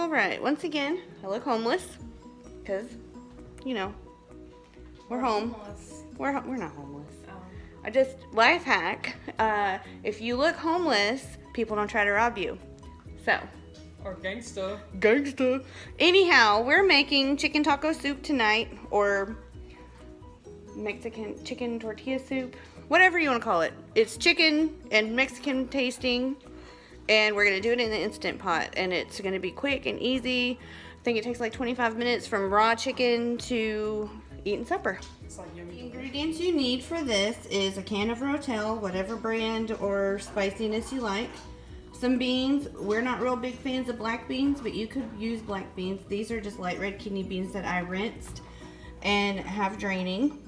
All right, once again, I look homeless because, you know, we're home. Homeless. We're not homeless. Oh. I just, life hack, if you look homeless, people don't try to rob you. So. Or gangsta. Gangsta. Anyhow, we're making chicken taco soup tonight, or Mexican chicken tortilla soup, whatever you want to call it. It's chicken and Mexican tasting, and we're going to do it in the Instant Pot, and it's going to be quick and easy. I think it takes like 25 minutes from raw chicken to eating supper. It's like yummy. The ingredients you need for this is a can of Rotel, whatever brand or spiciness you like. Some beans. We're not real big fans of black beans, but you could use black beans. These are just light red kidney beans that I rinsed and have draining.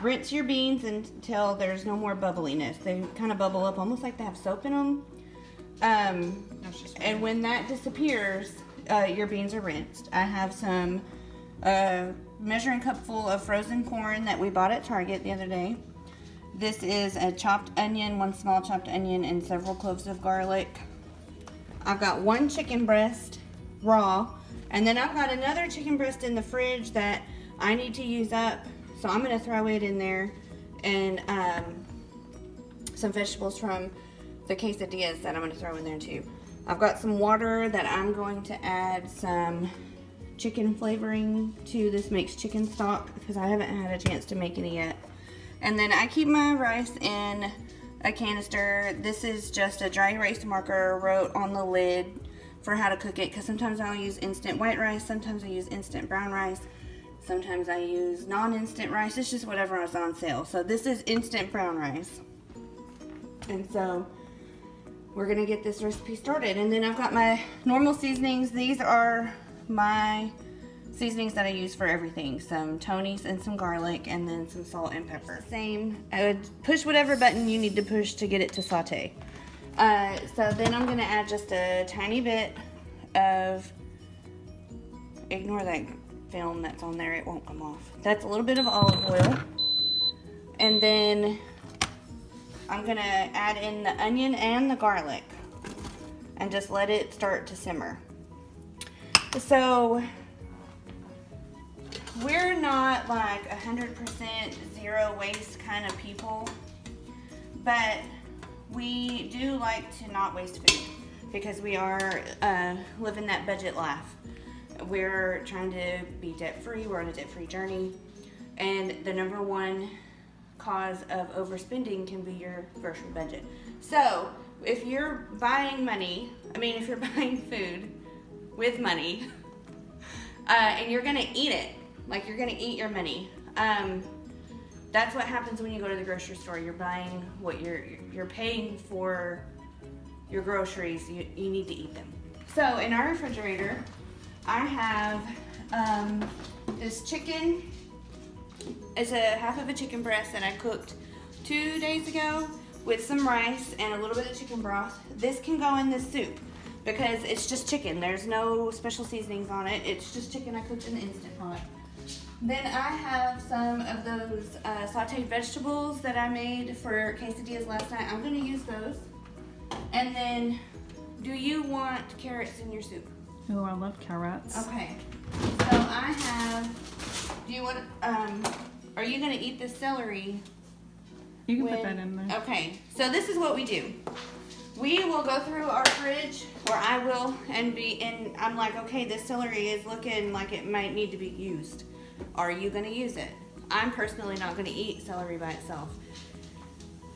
Rinse your beans until there's no more bubbliness. They kind of bubble up almost like they have soap in them. And when that disappears, your beans are rinsed. I have some measuring cup full of frozen corn that we bought at Target the other day. This is a chopped onion, one small chopped onion, and several cloves of garlic. I've got one chicken breast raw, and then I've got another chicken breast in the fridge that I need to use up, so I'm going to throw it in there, and some vegetables from the quesadillas that I'm going to throw in there too. I've got some water that I'm going to add some chicken flavoring to. This makes chicken stock because I haven't had a chance to make any yet. And then I keep my rice in a canister. This is just a dry erase marker I wrote on the lid for how to cook it, because sometimes I'll use instant white rice, sometimes I use instant brown rice, sometimes I use non-instant rice. It's just whatever is on sale. So this is instant brown rice. And so we're gonna get this recipe started. And then I've got my normal seasonings. These are my seasonings that I use for everything. Some Tony's and some garlic, and then some salt and pepper. Same, I would push whatever button you need to push to get it to saute. So then I'm gonna add just a tiny bit of, ignore that film that's on there, it won't come off. That's a little bit of olive oil. And then I'm gonna add in the onion and the garlic and just let it start to simmer. So we're not like 100% zero waste kind of people, but we do like to not waste food because we are living that budget life. We're trying to be debt-free. We're on a debt-free journey, and the number one cause of overspending can be your grocery budget. So if you're buying if you're buying food with money, and you're gonna eat it, like you're gonna eat your money. That's what happens when you go to the grocery store. You're buying what you're paying for your groceries. You need to eat them. So in our refrigerator, I have this chicken. It's a half of a chicken breast that I cooked 2 days ago with some rice and a little bit of chicken broth. This can go in this soup because it's just chicken. There's no special seasonings on it. It's just chicken I cooked in the Instant Pot. Then I have some of those sauteed vegetables that I made for quesadillas last night. I'm going to use those. And then, do you want carrots in your soup? Oh, I love carrots. Okay. So I have, do you want, are you going to eat this celery? You can put that in there. Okay. So this is what we do. We will go through our fridge, or I will, and I'm like, okay, this celery is looking like it might need to be used. Are you going to use it? I'm personally not going to eat celery by itself.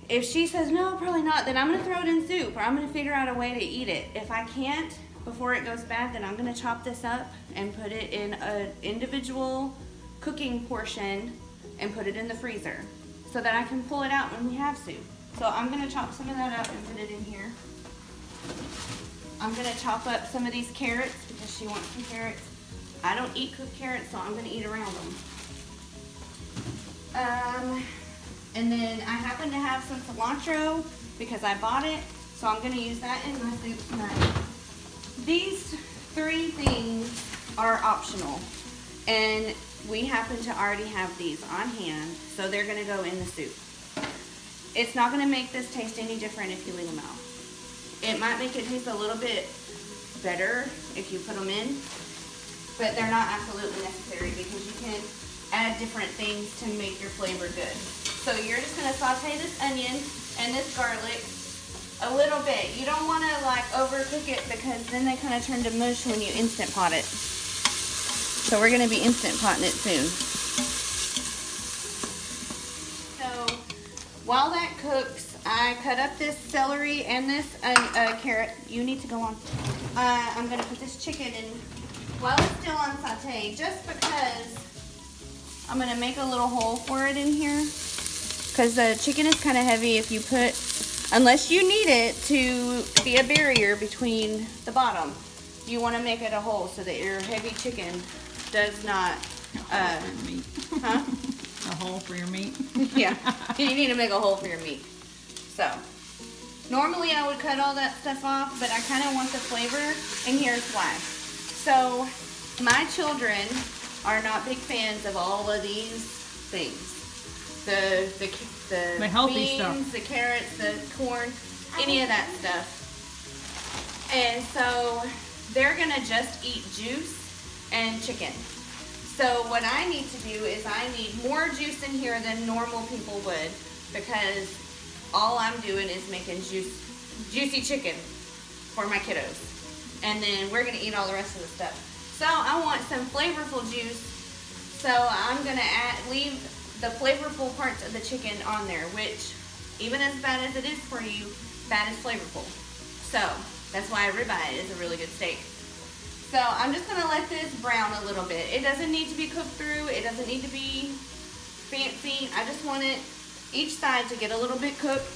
If she says, no, probably not, then I'm going to throw it in soup, or I'm going to figure out a way to eat it. If I can't, before it goes bad, then I'm going to chop this up and put it in an individual cooking portion and put it in the freezer so that I can pull it out when we have soup. So I'm going to chop some of that up and put it in here. I'm going to chop up some of these carrots because she wants some carrots. I don't eat cooked carrots, so I'm going to eat around them. And then I happen to have some cilantro because I bought it, so I'm going to use that in my soup tonight. These 3 things are optional, and we happen to already have these on hand, so they're going to go in the soup. It's not going to make this taste any different if you leave them out. It might make it taste a little bit better if you put them in, but they're not absolutely necessary because you can add different things to make your flavor good. So you're just gonna saute this onion and this garlic a little bit. You don't wanna like overcook it because then they kind of turn to mush when you Instant Pot it. So we're gonna be Instant Potting it soon. So while that cooks, I cut up this celery and this carrot. You need to go on. I'm gonna put this chicken in while it's still on saute, just because I'm gonna make a little hole for it in here. Because the chicken is kind of heavy if you put, unless you need it to be a barrier between the bottom. You wanna make it a hole so that your heavy chicken does not, huh? A hole for your meat? Yeah, you need to make a hole for your meat. So, normally I would cut all that stuff off, but I kind of want the flavor, and here's why. So, my children are not big fans of all of these things. The healthy beans, stuff. the carrots, the corn, any of that stuff. And so, they're gonna just eat juice and chicken. So what I need to do is I need more juice in here than normal people would, because all I'm doing is making juicy chicken for my kiddos. And then we're gonna eat all the rest of the stuff. So I want some flavorful juice. So I'm gonna leave the flavorful parts of the chicken on there, which even as bad as it is for you, that is flavorful. So that's why a ribeye is a really good steak. So I'm just gonna let this brown a little bit. It doesn't need to be cooked through. It doesn't need to be fancy. I just want it each side to get a little bit cooked.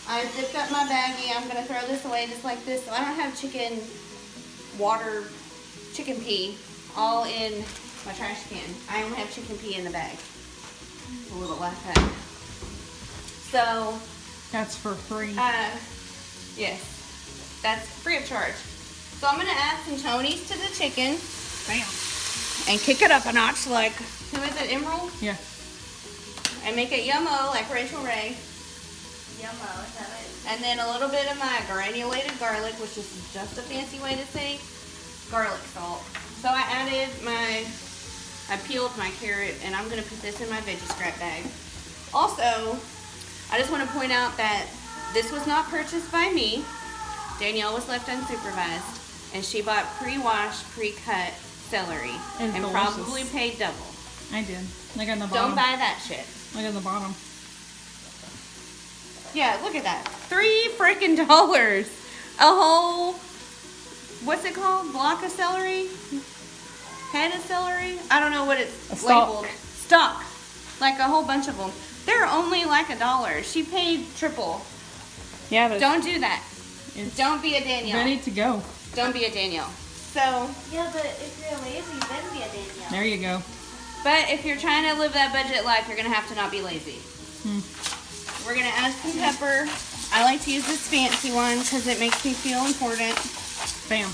I zipped up my baggie. I'm gonna throw this away just like this. So I don't have chicken pea all in my trash can. I only have chicken pea in the bag. It's a little life hack. So that's for free. Yes, that's free of charge. So I'm gonna add some Tonys to the chicken. Bam. And kick it up a notch like, who is it, Emerald? Yeah. And make it yummo like Rachel Ray. Yummo, is that it? And then a little bit of my granulated garlic, which is just a fancy way to say garlic salt. So I peeled my carrot, and I'm gonna put this in my veggie scrap bag. Also, I just wanna point out that this was not purchased by me. Danielle was left unsupervised, and she bought pre-washed, pre-cut celery and probably paid double. I did. Look at the bottom. Don't buy that shit. Look at the bottom. Yeah, look at that. $3 freaking. A whole, what's it called? Block of celery? Head of celery? I don't know what it's labeled. Stock. Like a whole bunch of them. They're only like $1. She paid triple. Yeah, but don't do that. Don't be a Danielle. Ready to go. Don't be a Danielle. So. Yeah, but if you're lazy, then be a Danielle. There you go. But if you're trying to live that budget life, you're going to have to not be lazy. We're going to add some pepper. I like to use this fancy one because it makes me feel important. Bam.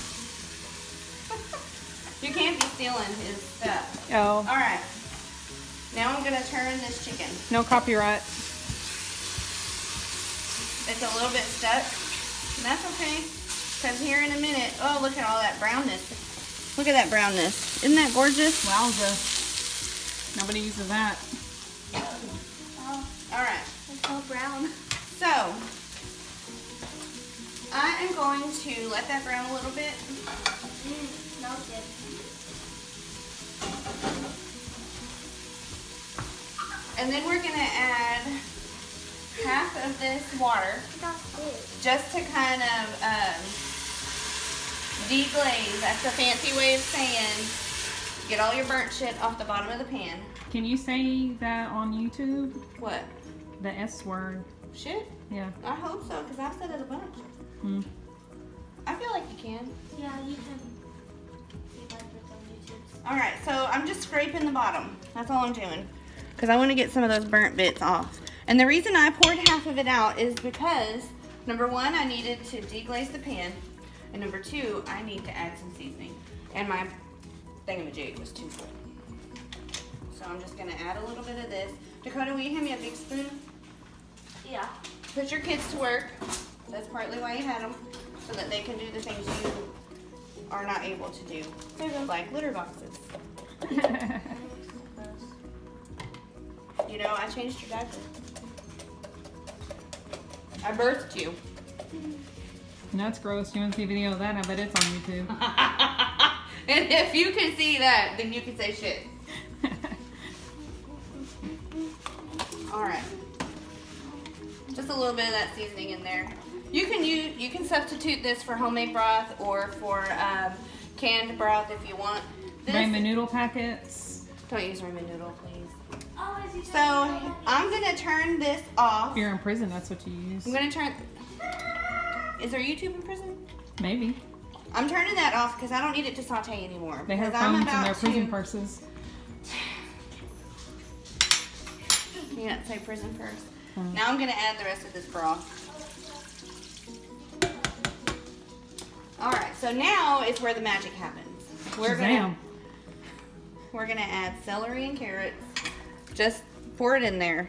You can't be stealing his stuff. Oh. All right. Now I'm going to turn this chicken. No copyright. It's a little bit stuck. And that's okay. Because here in a minute, oh, look at all that brownness. Look at that brownness. Isn't that gorgeous? Wowza. Nobody uses that. Oh, all right. it's so brown. So, I am going to let that brown a little bit. Smells good. And then we're going to add half of this water just to kind of deglaze. That's a fancy way of saying get all your burnt shit off the bottom of the pan. Can you say that on YouTube? What? The S word. Shit? Yeah. I hope so, because I've said it a bunch. I feel like you can. Yeah, you can. You like it on YouTube. All right, so I'm just scraping the bottom. That's all I'm doing. Because I want to get some of those burnt bits off. And the reason I poured half of it out is because, number one, I needed to deglaze the pan. And number two, I need to add some seasoning. And my thingamajig was too full. So I'm just going to add a little bit of this. Dakota, will you hand me a big spoon? Yeah. Put your kids to work. That's partly why you had them. so that they can do the things you are not able to do, like litter boxes. You know, I changed your diaper. I birthed you. That's gross. You want to see a video of that? I bet it's on YouTube. And if you can see that, then you can say shit. Alright. Just a little bit of that seasoning in there. You can substitute this for homemade broth or for canned broth if you want. Ramen noodle packets. Don't use ramen noodle, please. Oh, is he So I'm gonna turn this off. If you're in prison, that's what you use. I'm gonna turn. Is there YouTube in prison? Maybe. I'm turning that off because I don't need it to saute anymore. They have because I'm phones in about their prison to- purses. You not say prison first. Hmm. Now I'm gonna add the rest of this broth. All right. So now is where the magic happens. We're Shazam. gonna add celery and carrots. Just pour it in there.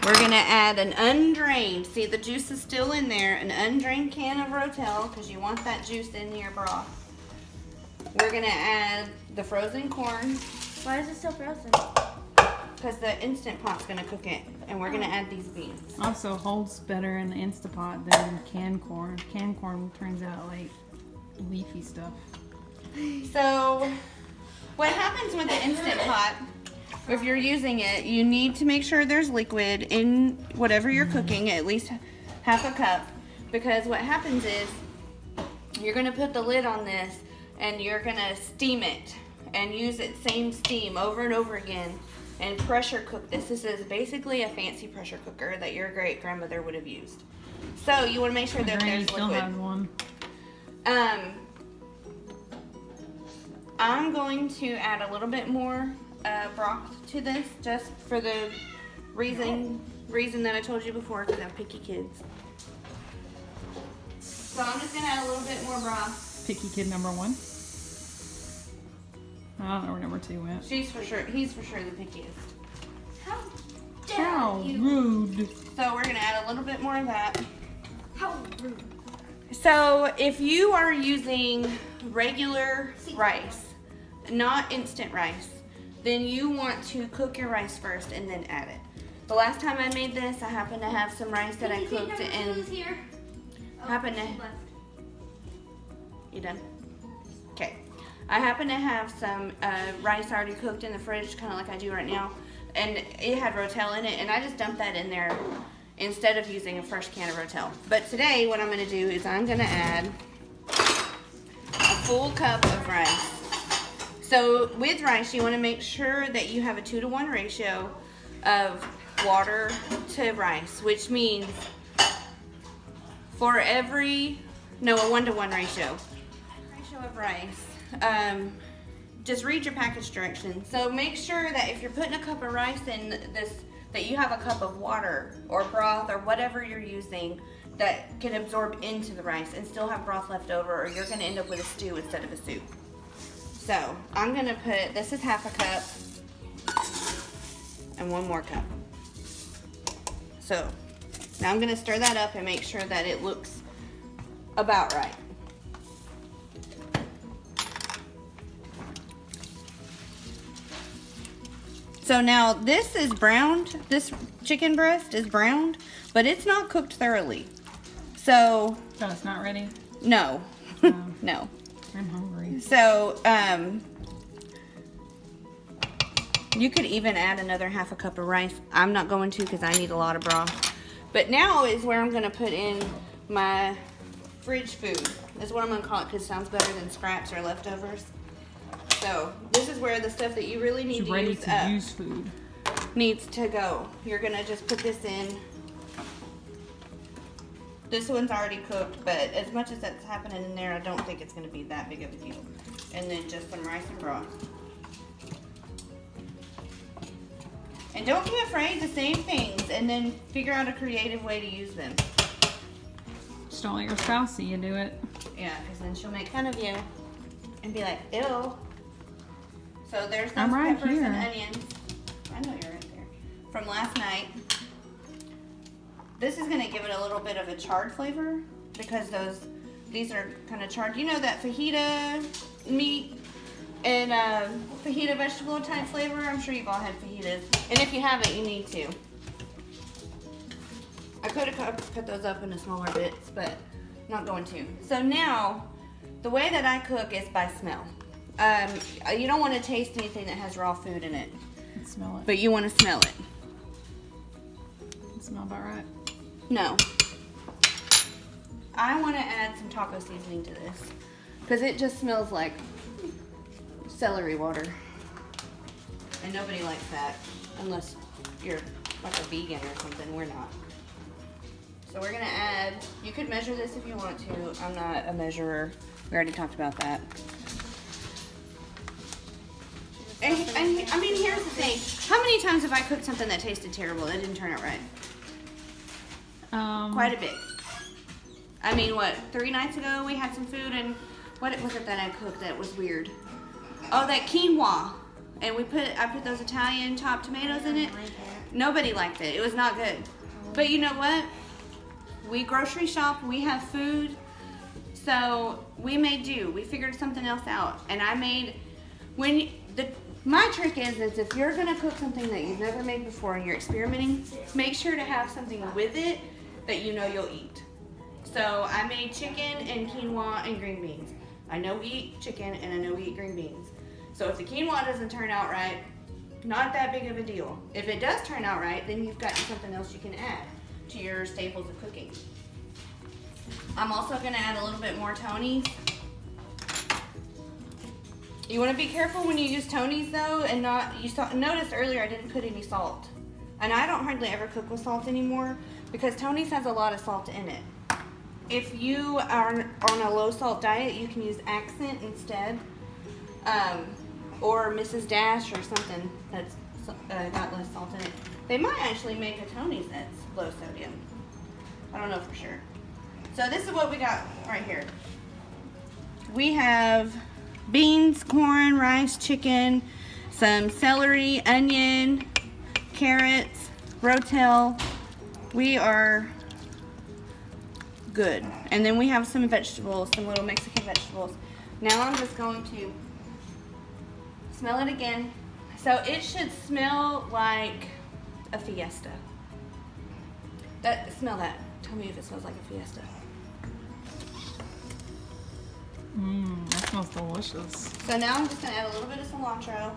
We're gonna add an undrained, see the juice is still in there, an undrained can of Rotel, because you want that juice in your broth. We're gonna add the frozen corn, Why is it still frozen? because the Instant Pot's gonna cook it, and we're gonna add these beans. Also holds better in the Instapot than canned corn. Canned corn turns out like leafy stuff. So, what happens with the Instant Pot, if you're using it, you need to make sure there's liquid in whatever you're cooking, at least half a cup, because what happens is you're going to put the lid on this and you're going to steam it and use it same steam over and over again and pressure cook this. This is basically a fancy pressure cooker that your great grandmother would have used. So you want to make sure My that granny there's still liquid. has one. I'm going to add a little bit more broth to this, just for the reason that I told you before, because I have picky kids. So I'm just gonna add a little bit more broth. Picky kid number 1. I don't know where number 2 went. He's for sure the pickiest. How dare How you? rude. So we're gonna add a little bit more of that. How rude. So if you are using regular rice, not instant rice, then you want to cook your rice first and then add it. The last time I made this, I happened to have some rice that I cooked Who's in. here? Happened to. she left. You done? Okay. I happen to have some rice already cooked in the fridge, kind of like I do right now, and it had Rotel in it, and I just dumped that in there instead of using a fresh can of Rotel. But today, what I'm going to do is I'm going to add a full cup of rice. So with rice, you want to make sure that you have a 2-to-1 ratio of water to rice, which means for every, no, a 1-to-1 ratio. Ratio of rice. Just read your package directions. So make sure that if you're putting a cup of rice in this, that you have a cup of water or broth or whatever you're using that can absorb into the rice and still have broth left over, or you're going to end up with a stew instead of a soup. So I'm going to put, this is half a cup and 1 more cup. So now I'm going to stir that up and make sure that it looks about right. So now this is browned, this chicken breast is browned, but it's not cooked thoroughly. So, So it's not ready? no, Oh, no. I'm hungry. So, you could even add another half a cup of rice. I'm not going to because I need a lot of broth. But now is where I'm going to put in my fridge food. That's what I'm going to call it because it sounds better than scraps or leftovers. So, this is where the stuff that you really need It's to ready use to up use food. needs to go. You're going to just put this in. This one's already cooked, but as much as that's happening in there, I don't think it's going to be that big of a deal. And then just some rice and broth. And don't be afraid to save things and then figure out a creative way to use them. Just don't let your spouse see you do it. Yeah, because then she'll make fun of you and be like, ew. So there's those I'm right peppers here. and onions. I know you're right there. From last night. This is going to give it a little bit of a charred flavor. because these are kind of charred. You know that fajita meat and fajita vegetable type flavor? I'm sure you've all had fajitas. And if you haven't, you need to. I could have cut those up into smaller bits, but not going to. So now, the way that I cook is by smell. You don't want to taste anything that has raw food in it. Let's smell it. But you want to smell it. It smell about right. No. I want to add some taco seasoning to this because it just smells like celery water. And nobody likes that unless you're like a vegan or something. We're not. So we're going to add, you could measure this if you want to. I'm not a measurer. We already talked about that. And I mean, here's the thing. How many times have I cooked something that tasted terrible? That didn't turn out right? Quite a bit. I mean, what, 3 nights ago we had some food and what was it that I cooked that was weird? Oh, that quinoa. And I put those Italian chopped tomatoes in it. Nobody liked it. It was not good. But you know what? We grocery shop, we have food. So we made do. We figured something else out. And I made, my trick is if you're gonna cook something that you've never made before and you're experimenting, make sure to have something with it that you know you'll eat. So I made chicken and quinoa and green beans. I know we eat chicken and I know we eat green beans. So if the quinoa doesn't turn out right, not that big of a deal. If it does turn out right, then you've got something else you can add to your staples of cooking. I'm also gonna add a little bit more Tony's. You wanna be careful when you use Tony's though, and noticed earlier I didn't put any salt. And I don't hardly ever cook with salt anymore because Tony's has a lot of salt in it. If you are on a low salt diet, you can use Accent instead, or Mrs. Dash or something that's got less salt in it. They might actually make a Tony's that's low sodium. I don't know for sure. So this is what we got right here. We have beans, corn, rice, chicken, some celery, onion, carrots, rotel. We are good. And then we have some vegetables, some little Mexican vegetables. Now I'm just going to smell it again. So it should smell like a fiesta. Smell that. Tell me if it smells like a fiesta. That smells delicious. So now I'm just gonna add a little bit of cilantro.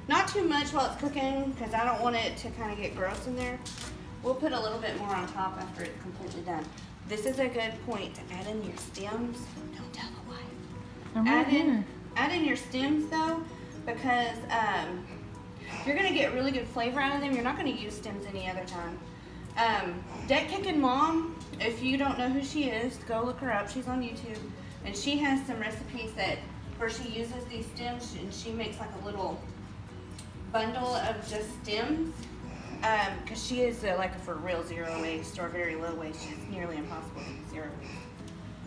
Not too much while it's cooking because I don't want it to kind of get gross in there. We'll put a little bit more on top after it's completely done. This is a good point to add in your stems. Don't tell the wife. I'm right here. Add in your stems though, because you're gonna get really good flavor out of them. You're not gonna use stems any other time. Deck Kicking Mom, if you don't know who she is, go look her up. She's on YouTube, and she has some recipes where she uses these stems, and she makes like a little bundle of just stems. Because she is like for real zero waste or very low waste. She's nearly impossible to do zero waste.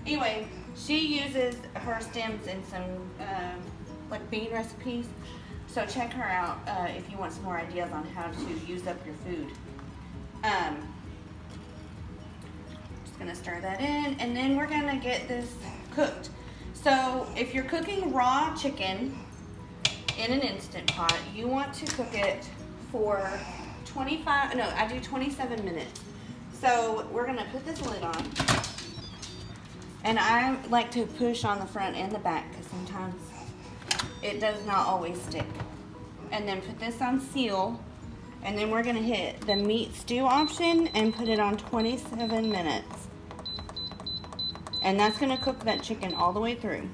Anyway, she uses her stems in some like bean recipes. So check her out if you want some more ideas on how to use up your food. Just gonna stir that in, and then we're gonna get this cooked. So if you're cooking raw chicken in an Instant Pot, you want to cook it for 27 minutes. So we're gonna put this lid on, and I like to push on the front and the back because sometimes it does not always stick. And then put this on seal, and then we're gonna hit the meat stew option and put it on 27 minutes. And that's gonna cook that chicken all the way through.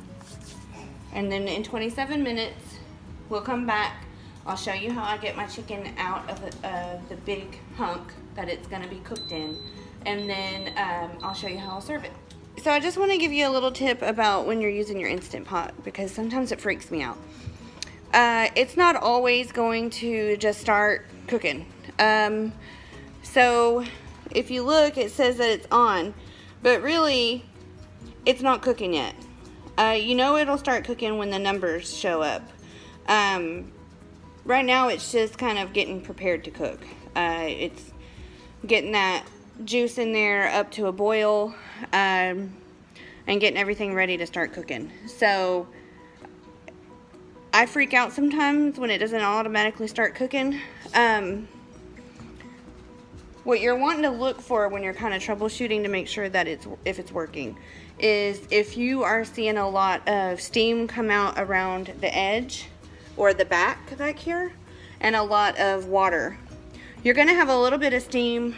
And then in 27 minutes, we'll come back. I'll show you how I get my chicken out of the big hunk that it's gonna be cooked in. And then I'll show you how I'll serve it. So I just wanna give you a little tip about when you're using your Instant Pot, because sometimes it freaks me out. It's not always going to just start cooking. So if you look, it says that it's on, but really it's not cooking yet. You know it'll start cooking when the numbers show up. Right now it's just kind of getting prepared to cook. It's getting that juice in there up to a boil. and getting everything ready to start cooking. So I freak out sometimes when it doesn't automatically start cooking. What you're wanting to look for when you're kind of troubleshooting to make sure that if it's working is if you are seeing a lot of steam come out around the edge or the back here and a lot of water. You're going to have a little bit of steam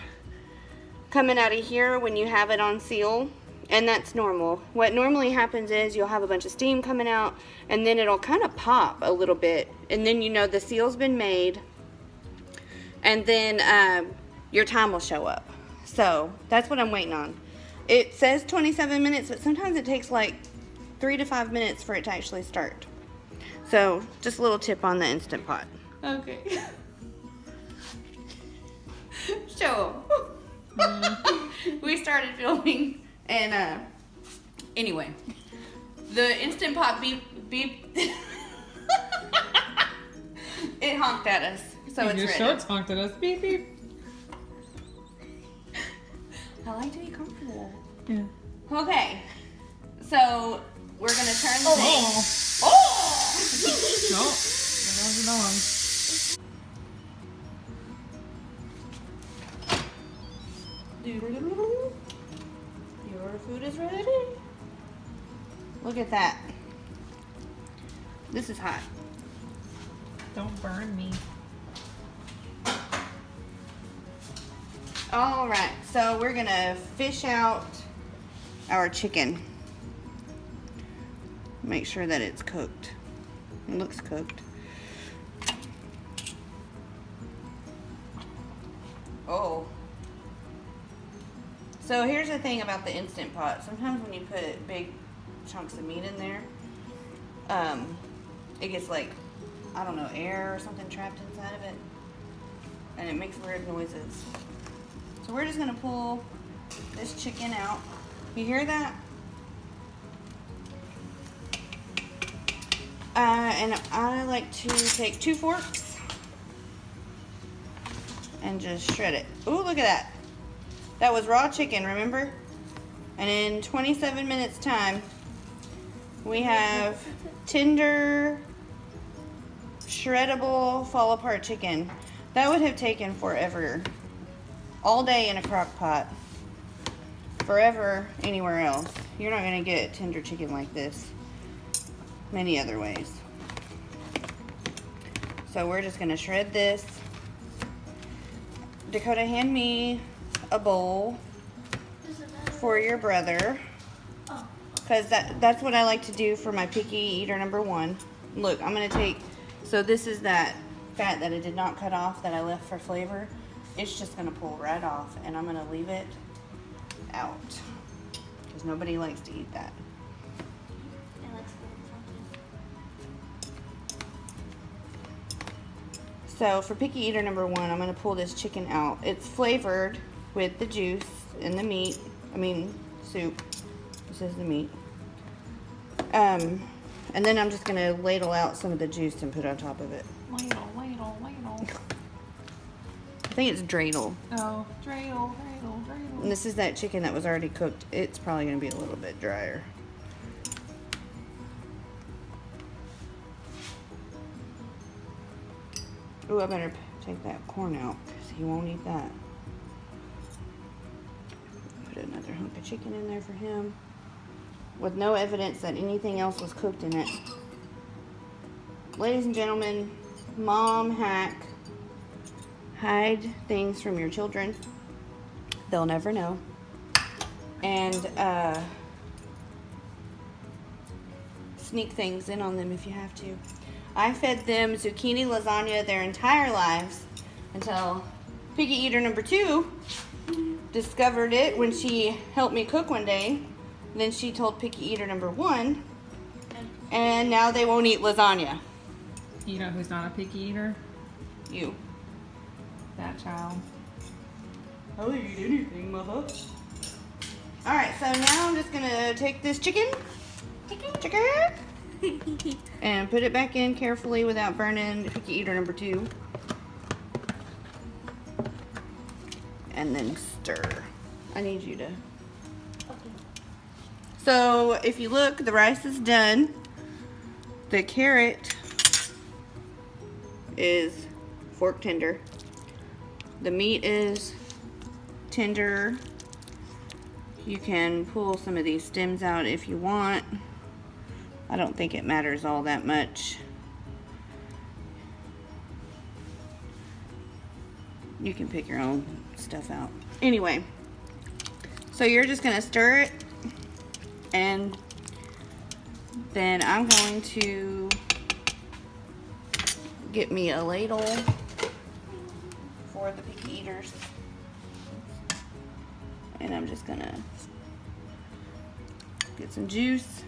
coming out of here when you have it on seal, and that's normal. What normally happens is you'll have a bunch of steam coming out and then it'll kind of pop a little bit, and then you know the seal's been made, and then your time will show up. So that's what I'm waiting on. It says 27 minutes, but sometimes it takes like 3 to 5 minutes for it to actually start. So just a little tip on the Instant Pot. Okay. Show 'em. We started filming, and anyway, the Instant Pot beep. It honked at us, so it's Your ready. shorts honked at us. Beep beep. I like to be comfortable. Yeah. Okay, so we're gonna turn the thing. Oh. Oh! No. There goes the dog. Your food is ready. Look at that. This is hot. Don't burn me. All right, so we're gonna fish out our chicken. Make sure that it's cooked. It looks cooked. Oh. So here's the thing about the Instant Pot. Sometimes when you put big chunks of meat in there, it gets like, I don't know, air or something trapped inside of it. And it makes weird noises. So we're just gonna pull this chicken out. You hear that? And I like to take 2 forks and just shred it. Ooh, look at that. That was raw chicken, remember? And in 27 minutes time, we have tender, shreddable, fall apart chicken. That would have taken forever. All day in a crock pot. Forever anywhere else. You're not gonna get tender chicken like this many other ways. So we're just gonna shred this. Dakota, hand me a bowl for your brother. Oh. Because that's what I like to do for my picky eater number 1. Look, I'm gonna take, so this is that fat that I did not cut off that I left for flavor. It's just gonna pull right off, and I'm gonna leave it out because nobody likes to eat that. It looks good. So for picky eater number 1, I'm gonna pull this chicken out. It's flavored with the juice and the meat. Soup. This is the meat. And then I'm just gonna ladle out some of the juice and put it on top of it. Ladle. I think it's dreidel. Oh, dreidel. And this is that chicken that was already cooked. It's probably gonna be a little bit drier. Ooh, I better take that corn out because he won't eat that. Put another hunk of chicken in there for him with no evidence that anything else was cooked in it. Ladies and gentlemen, mom hack. Hide things from your children. They'll never know. And sneak things in on them if you have to. I fed them zucchini lasagna their entire lives until picky eater number 2 discovered it when she helped me cook one day. Then she told picky eater number 1, and now they won't eat lasagna. You know who's not a picky eater? You. That child. I'll eat anything, mother. Alright, so now I'm just gonna take this chicken, and put it back in carefully without burning picky eater number 2. And then stir. I need you to Okay. So if you look, the rice is done. The carrot is fork tender. The meat is tender. You can pull some of these stems out if you want. I don't think it matters all that much. You can pick your own stuff out. Anyway, so you're just gonna stir it, and then I'm going to get me a ladle for the picky eaters. And I'm just gonna get some juice.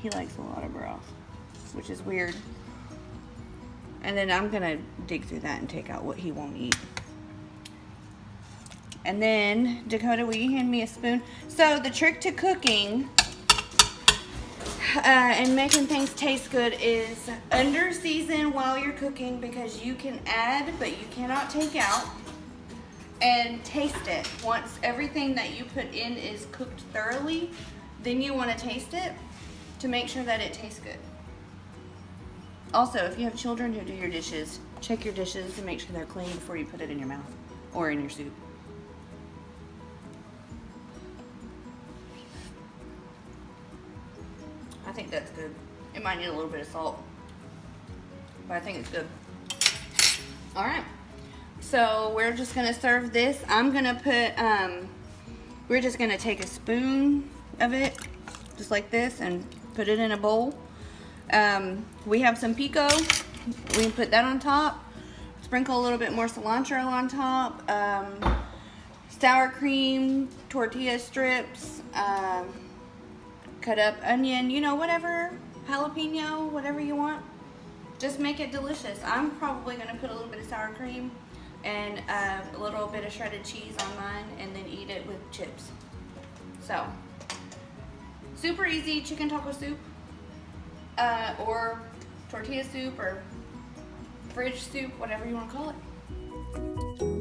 He likes a lot of broth, which is weird. And then I'm gonna dig through that and take out what he won't eat. And then, Dakota, will you hand me a spoon? So the trick to cooking and making things taste good is under season while you're cooking, because you can add, but you cannot take out, and taste it. Once everything that you put in is cooked thoroughly, then you want to taste it to make sure that it tastes good. Also, if you have children who do your dishes, check your dishes to make sure they're clean before you put it in your mouth or in your soup. I think that's good. It might need a little bit of salt, but I think it's good. All right, so we're just gonna serve this. I'm gonna put, we're just gonna take a spoon of it, just like this, and put it in a bowl. We have some pico. We can put that on top. Sprinkle a little bit more cilantro on top. Sour cream, tortilla strips, cut up onion, you know, whatever, jalapeno, whatever you want. Just make it delicious. I'm probably gonna put a little bit of sour cream and a little bit of shredded cheese on mine, and then eat it with chips. So, super easy chicken taco soup, or tortilla soup, or fridge soup, whatever you want to call it.